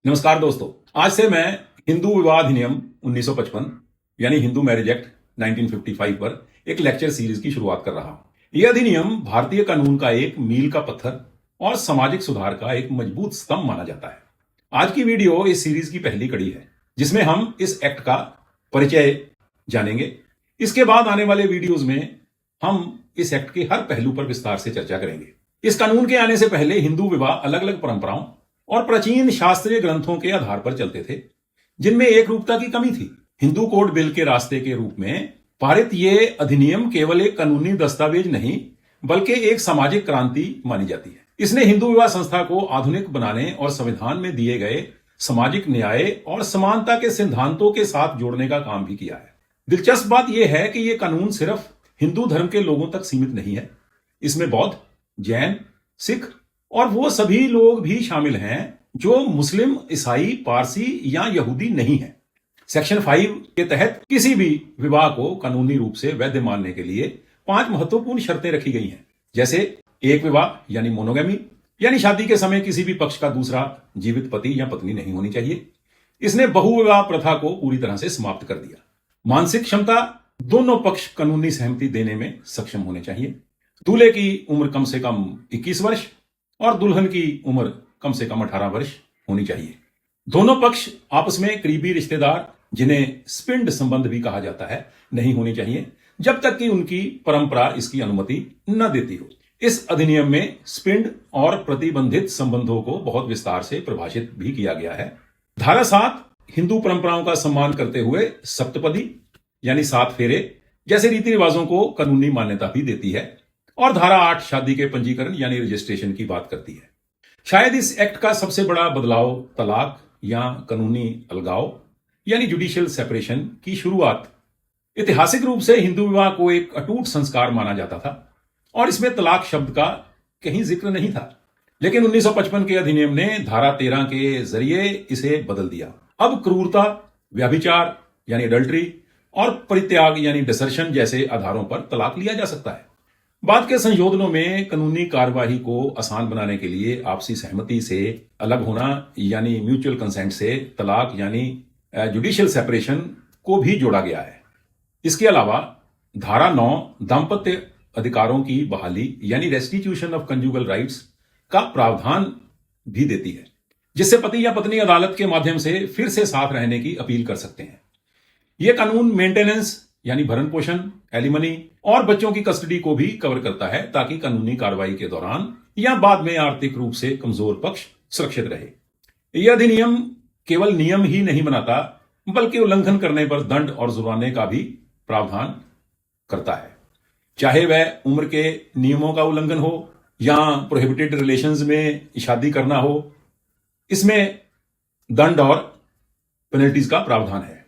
नमस्कार दोस्तों, आज से मैं हिंदू विवाह अधिनियम 1955 यानी हिंदू मैरिज एक्ट 1955 पर एक लेक्चर सीरीज की शुरुआत कर रहा हूं। यह अधिनियम भारतीय कानून का एक मील का पत्थर और सामाजिक सुधार का एक मजबूत स्तंभ माना जाता है। आज की वीडियो इस सीरीज की पहली कड़ी है जिसमें हम इस एक्ट का परिचय जानेंगे। इसके बाद आने वाले वीडियोज में हम इस एक्ट के हर पहलू पर विस्तार से चर्चा करेंगे। इस कानून के आने से पहले हिंदू विवाह अलग अलग परंपराओं और प्राचीन शास्त्रीय ग्रंथों के आधार पर चलते थे, जिनमें एक रूपता की कमी थी। हिंदू कोड बिल के रास्ते के रूप में पारित ये अधिनियम केवल एक कानूनी दस्तावेज नहीं बल्कि एक सामाजिक क्रांति मानी जाती है। इसने हिंदू विवाह संस्था को आधुनिक बनाने और संविधान में दिए गए सामाजिक न्याय और समानता के सिद्धांतों के साथ जोड़ने का काम भी किया है। दिलचस्प बात यह है कि यह कानून सिर्फ हिंदू धर्म के लोगों तक सीमित नहीं है। इसमें बौद्ध, जैन, सिख और वो सभी लोग भी शामिल हैं जो मुस्लिम, ईसाई, पारसी या यहूदी नहीं है। सेक्शन 5 के तहत किसी भी विवाह को कानूनी रूप से वैध मानने के लिए 5 महत्वपूर्ण शर्तें रखी गई हैं, जैसे एक विवाह यानी मोनोगेमी, यानी शादी के समय किसी भी पक्ष का दूसरा जीवित पति या पत्नी नहीं होनी चाहिए। इसने बहुविवाह प्रथा को पूरी तरह से समाप्त कर दिया। मानसिक क्षमता, दोनों पक्ष कानूनी सहमति देने में सक्षम होने चाहिए। दूल्हे की उम्र कम से कम 21 वर्ष और दुल्हन की उम्र कम से कम 18 वर्ष होनी चाहिए। दोनों पक्ष आपस में करीबी रिश्तेदार, जिन्हें स्पिंड संबंध भी कहा जाता है, नहीं होनी चाहिए जब तक कि उनकी परंपरा इसकी अनुमति न देती हो। इस अधिनियम में स्पिंड और प्रतिबंधित संबंधों को बहुत विस्तार से परिभाषित भी किया गया है। धारा 7 हिंदू परंपराओं का सम्मान करते हुए सप्तपदी यानी 7 फेरे जैसे रीति रिवाजों को कानूनी मान्यता भी देती है, और धारा 8 शादी के पंजीकरण यानी रजिस्ट्रेशन की बात करती है। शायद इस एक्ट का सबसे बड़ा बदलाव तलाक या कानूनी अलगाव यानी जुडिशियल सेपरेशन की शुरुआत। ऐतिहासिक रूप से हिंदू विवाह को एक अटूट संस्कार माना जाता था और इसमें तलाक शब्द का कहीं जिक्र नहीं था, लेकिन 1955 के अधिनियम ने धारा 13 के जरिए इसे बदल दिया। अब क्रूरता, व्यभिचार यानी अडल्ट्री और परित्याग यानी डिसर्शन जैसे आधारों पर तलाक लिया जा सकता है। बाद के संशोधनों में कानूनी कार्यवाही को आसान बनाने के लिए आपसी सहमति से अलग होना यानी म्यूचुअल कंसेंट से तलाक यानी जुडिशियल सेपरेशन को भी जोड़ा गया है। इसके अलावा धारा 9 दाम्पत्य अधिकारों की बहाली यानी रेस्टिट्यूशन ऑफ कंजुगल राइट्स का प्रावधान भी देती है, जिससे पति या पत्नी अदालत के माध्यम से फिर से साथ रहने की अपील कर सकते हैं। यह कानून मेंटेनेंस यानी भरण पोषण, एलिमनी और बच्चों की कस्टडी को भी कवर करता है, ताकि कानूनी कार्रवाई के दौरान या बाद में आर्थिक रूप से कमजोर पक्ष सुरक्षित रहे। यह अधिनियम केवल नियम ही नहीं बनाता बल्कि उल्लंघन करने पर दंड और जुर्माने का भी प्रावधान करता है, चाहे वह उम्र के नियमों का उल्लंघन हो या प्रोहिबिटेड रिलेशंस में शादी करना हो। इसमें दंड और पेनल्टीज का प्रावधान है।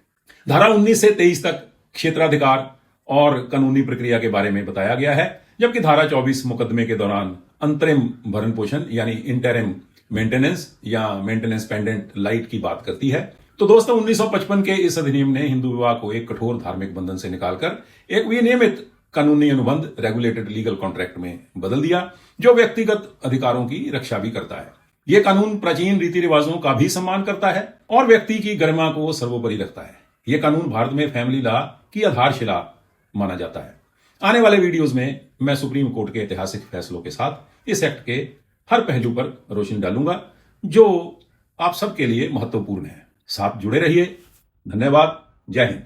धारा 19 से 23 तक क्षेत्राधिकार और कानूनी प्रक्रिया के बारे में बताया गया है, जबकि धारा 24 मुकदमे के दौरान अंतरिम भरण पोषण यानी इंटरिम मेंटेनेंस या मेंटेनेंस पेंडेंट लाइट की बात करती है। तो दोस्तों, 1955 के इस अधिनियम ने हिंदू विवाह को एक कठोर धार्मिक बंधन से निकालकर एक विनियमित कानूनी अनुबंध रेगुलेटेड लीगल कॉन्ट्रैक्ट में बदल दिया, जो व्यक्तिगत अधिकारों की रक्षा भी करता है। यह कानून प्राचीन रीति रिवाजों का भी सम्मान करता है और व्यक्ति की गरिमा को सर्वोपरि रखता है। यह कानून भारत में फैमिली लॉ की आधारशिला माना जाता है। आने वाले वीडियोस में मैं सुप्रीम कोर्ट के ऐतिहासिक फैसलों के साथ इस एक्ट के हर पहलू पर रोशनी डालूंगा, जो आप सबके लिए महत्वपूर्ण है। साथ जुड़े रहिए। धन्यवाद। जय हिंद।